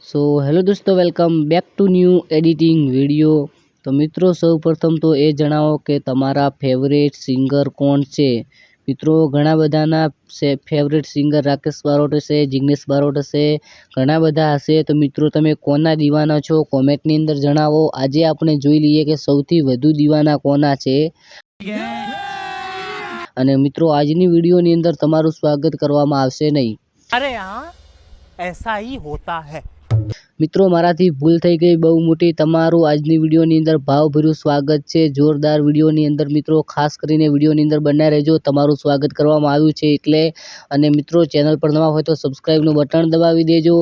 So hello દોસ્તો, welcome back to new editing video. તો મિત્રો, સૌપ્રથમ તો એ જણાવો કે તમારા ફેવરેટ સિંગર કોણ છે। મિત્રો, ઘણા બધાના ફેવરેટ સિંગર રાકેશ બારોટ હશે, જિગ્નેશ બારોટ હશે, ઘણા બધા હશે। તો મિત્રો, તમે કોના દીવાના છો કોમેન્ટની અંદર જણાવો। આજે આપણે જોઈ લઈએ કે સૌથી વધુ દીવાના કોના છે। અને મિત્રો, આજની વિડીયોની અંદર તમારું સ્વાગત કરવામાં આવશે નહીં। अरे हाँ ऐसा ही होता है। મિત્રો, મારાથી ભૂલ થઈ ગઈ બહુ મોટી। તમારું આજની વિડીયોની અંદર ભાવભર્યું સ્વાગત છે। જોરદાર વિડીયોની અંદર મિત્રો, ખાસ કરીને વિડીયોની અંદર બન્યા રહેજો, તમારું સ્વાગત કરવામાં આવ્યું છે એટલે। અને મિત્રો, ચેનલ પર નવા હોય તો સબસ્ક્રાઈબનું બટન દબાવી દેજો।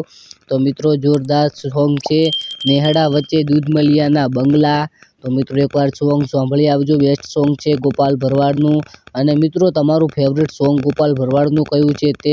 તો મિત્રો, જોરદાર સોંગ છે નેહડા વચ્ચે દૂધમલિયાના બંગલા। તો મિત્રો, એકવાર સોંગ સાંભળી આવજો, બેસ્ટ સોંગ છે ગોપાલ ભરવાડનું। અને મિત્રો, તમારું ફેવરેટ સોંગ ગોપાલ ભરવાડનું કયું છે તે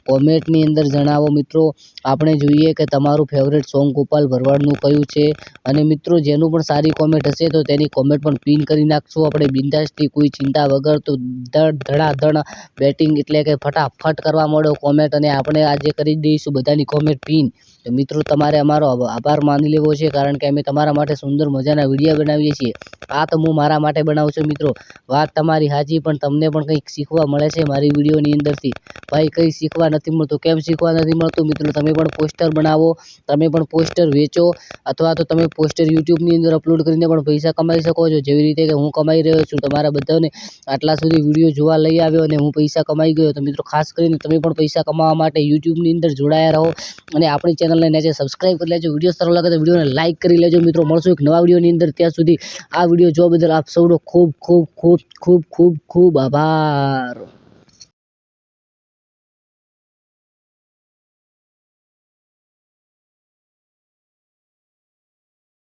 કોમેન્ટની અંદર જણાવો। મિત્રો, આપણે જોઈએ કે તમારું ફેવરેટ સોંગ ગોપાલ ભરવાડનું કયું છે। અને મિત્રો, જેનું પણ સારી કોમેન્ટ હશે તો તેની કોમેન્ટ પણ પિન કરી નાખશું આપણે બિંદાસથી, કોઈ ચિંતા વગર। તો ધડાધડ બેટિંગ એટલે કે ફટાફટ કરવા માંડો કોમેન્ટ, અને આપણે આજે કરી દઈશું બધાની કોમેન્ટ પિન। તો મિત્રો, તમારે અમારો આભાર માની લેવો છે, કારણ કે અમે તમારા માટે સુંદર મજાના વિડીયો બનાવીએ છીએ। આ તો હું મારા માટે બનાવું છું મિત્રો, વાત તમારી સાચી, પણ તમને પણ કંઈક શીખવા મળે છે મારી વિડીયોની અંદરથી। ભાઈ, કંઈ શીખવા નથી મળતું, કેમ શીખવા નથી મળતું મિત્રો? તમે પણ પોસ્ટર બનાવો, તમે પણ પોસ્ટર વેચો, અથવા તો તમે પોસ્ટર યુટ્યુબની અંદર અપલોડ કરીને પણ પૈસા કમાઈ શકો છો, જેવી રીતે કે હું કમાઈ રહ્યો છું। તમારા બધાને આટલા સુધી વિડીયો જોવા લઈ આવ્યો અને હું પૈસા કમાઈ ગયો। તો મિત્રો, ખાસ કરીને તમે પણ પૈસા કમાવા માટે યુટ્યુબની અંદર જોડાયા રહો, અને આપણી ચેનલને નીચે સબસ્ક્રાઈબ કરી લેજો। વિડીયો સારો લાગે તો વિડીયોને લાઈક કરી લેજો મિત્રો। મળશું એક નવા વિડીયોની અંદર, ત્યાં સુધી આ વિડીયો જોવા બદલ આપ સૌનો ખૂબ ખૂબ ખૂબ ખૂબ ખૂબ ખૂબ આભાર।